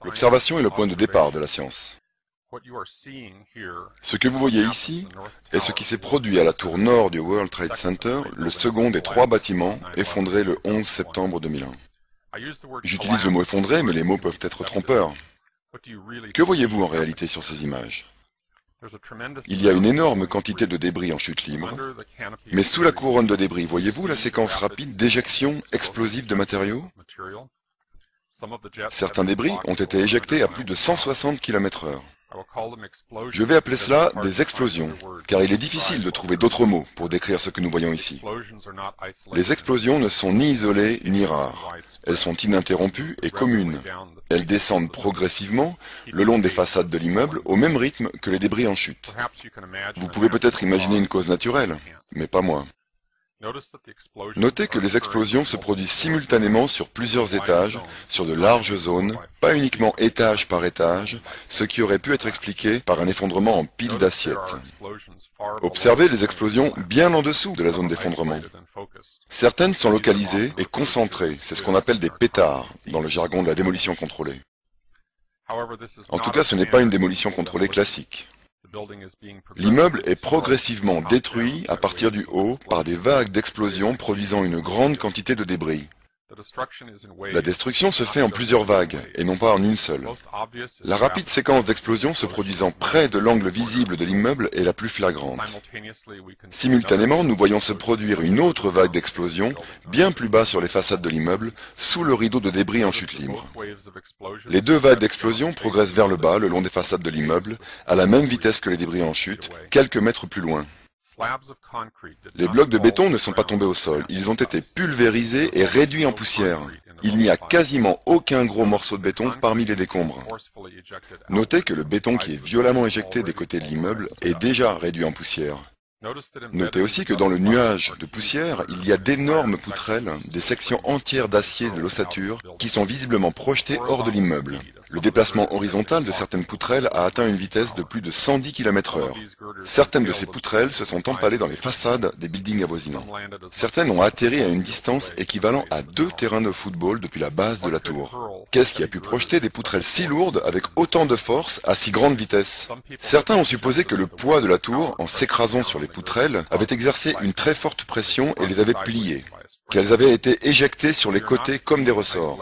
L'observation est le point de départ de la science. Ce que vous voyez ici est ce qui s'est produit à la tour nord du World Trade Center, le second des 3 bâtiments effondrés le 11 septembre 2001. J'utilise le mot effondré, mais les mots peuvent être trompeurs. Que voyez-vous en réalité sur ces images? Il y a une énorme quantité de débris en chute libre, mais sous la couronne de débris, voyez-vous la séquence rapide d'éjection explosive de matériaux? Certains débris ont été éjectés à plus de 160 km/h. Je vais appeler cela des explosions, car il est difficile de trouver d'autres mots pour décrire ce que nous voyons ici. Les explosions ne sont ni isolées ni rares. Elles sont ininterrompues et communes. Elles descendent progressivement le long des façades de l'immeuble au même rythme que les débris en chute. Vous pouvez peut-être imaginer une cause naturelle, mais pas moi. Notez que les explosions se produisent simultanément sur plusieurs étages, sur de larges zones, pas uniquement étage par étage, ce qui aurait pu être expliqué par un effondrement en piles d'assiettes. Observez les explosions bien en dessous de la zone d'effondrement. Certaines sont localisées et concentrées, c'est ce qu'on appelle des pétards, dans le jargon de la démolition contrôlée. En tout cas, ce n'est pas une démolition contrôlée classique. L'immeuble est progressivement détruit à partir du haut par des vagues d'explosions produisant une grande quantité de débris. La destruction se fait en plusieurs vagues, et non pas en une seule. La rapide séquence d'explosions se produisant près de l'angle visible de l'immeuble est la plus flagrante. Simultanément, nous voyons se produire une autre vague d'explosions, bien plus bas sur les façades de l'immeuble, sous le rideau de débris en chute libre. Les 2 vagues d'explosions progressent vers le bas, le long des façades de l'immeuble, à la même vitesse que les débris en chute, quelques mètres plus loin. Les blocs de béton ne sont pas tombés au sol, ils ont été pulvérisés et réduits en poussière. Il n'y a quasiment aucun gros morceau de béton parmi les décombres. Notez que le béton qui est violemment éjecté des côtés de l'immeuble est déjà réduit en poussière. Notez aussi que dans le nuage de poussière, il y a d'énormes poutrelles, des sections entières d'acier de l'ossature, qui sont visiblement projetées hors de l'immeuble. Le déplacement horizontal de certaines poutrelles a atteint une vitesse de plus de 110 km/h. Certaines de ces poutrelles se sont empalées dans les façades des buildings avoisinants. Certaines ont atterri à une distance équivalent à 2 terrains de football depuis la base de la tour. Qu'est-ce qui a pu projeter des poutrelles si lourdes avec autant de force à si grande vitesse? Certains ont supposé que le poids de la tour, en s'écrasant sur les poutrelles, avait exercé une très forte pression et les avait pliées, qu'elles avaient été éjectées sur les côtés comme des ressorts.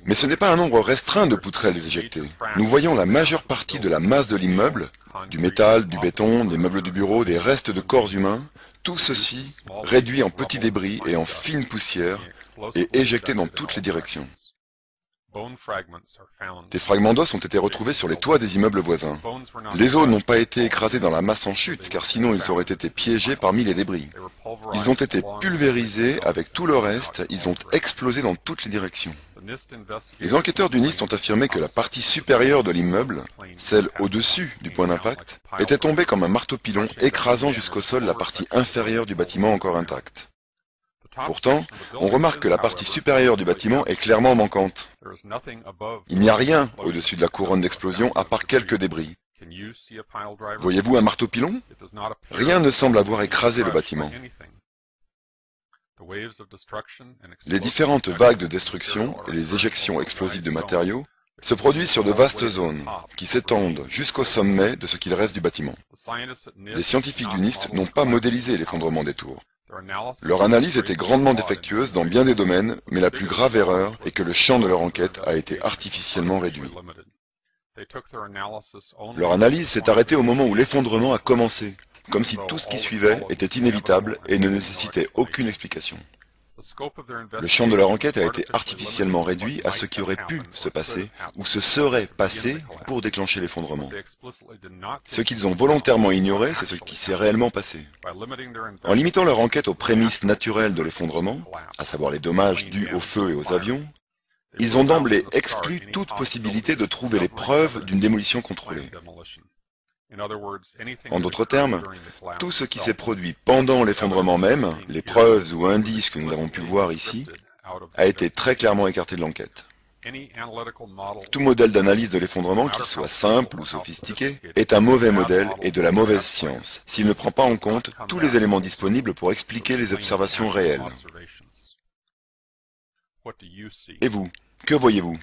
Mais ce n'est pas un nombre restreint de poutrelles éjectées. Nous voyons la majeure partie de la masse de l'immeuble, du métal, du béton, des meubles de bureau, des restes de corps humains, tout ceci réduit en petits débris et en fines poussières et éjecté dans toutes les directions. Des fragments d'os ont été retrouvés sur les toits des immeubles voisins. Les os n'ont pas été écrasés dans la masse en chute, car sinon ils auraient été piégés parmi les débris. Ils ont été pulvérisés avec tout le reste, ils ont explosé dans toutes les directions. Les enquêteurs du NIST ont affirmé que la partie supérieure de l'immeuble, celle au-dessus du point d'impact, était tombée comme un marteau-pilon, écrasant jusqu'au sol la partie inférieure du bâtiment encore intacte. Pourtant, on remarque que la partie supérieure du bâtiment est clairement manquante. Il n'y a rien au-dessus de la couronne d'explosion à part quelques débris. Voyez-vous un marteau-pilon? Rien ne semble avoir écrasé le bâtiment. Les différentes vagues de destruction et les éjections explosives de matériaux se produisent sur de vastes zones qui s'étendent jusqu'au sommet de ce qu'il reste du bâtiment. Les scientifiques du NIST n'ont pas modélisé l'effondrement des tours. Leur analyse était grandement défectueuse dans bien des domaines, mais la plus grave erreur est que le champ de leur enquête a été artificiellement réduit. Leur analyse s'est arrêtée au moment où l'effondrement a commencé, comme si tout ce qui suivait était inévitable et ne nécessitait aucune explication. Le champ de leur enquête a été artificiellement réduit à ce qui aurait pu se passer ou se serait passé pour déclencher l'effondrement. Ce qu'ils ont volontairement ignoré, c'est ce qui s'est réellement passé. En limitant leur enquête aux prémices naturelles de l'effondrement, à savoir les dommages dus au feu et aux avions, ils ont d'emblée exclu toute possibilité de trouver les preuves d'une démolition contrôlée. En d'autres termes, tout ce qui s'est produit pendant l'effondrement même, les preuves ou indices que nous avons pu voir ici, a été très clairement écarté de l'enquête. Tout modèle d'analyse de l'effondrement, qu'il soit simple ou sophistiqué, est un mauvais modèle et de la mauvaise science, s'il ne prend pas en compte tous les éléments disponibles pour expliquer les observations réelles. Et vous, que voyez-vous?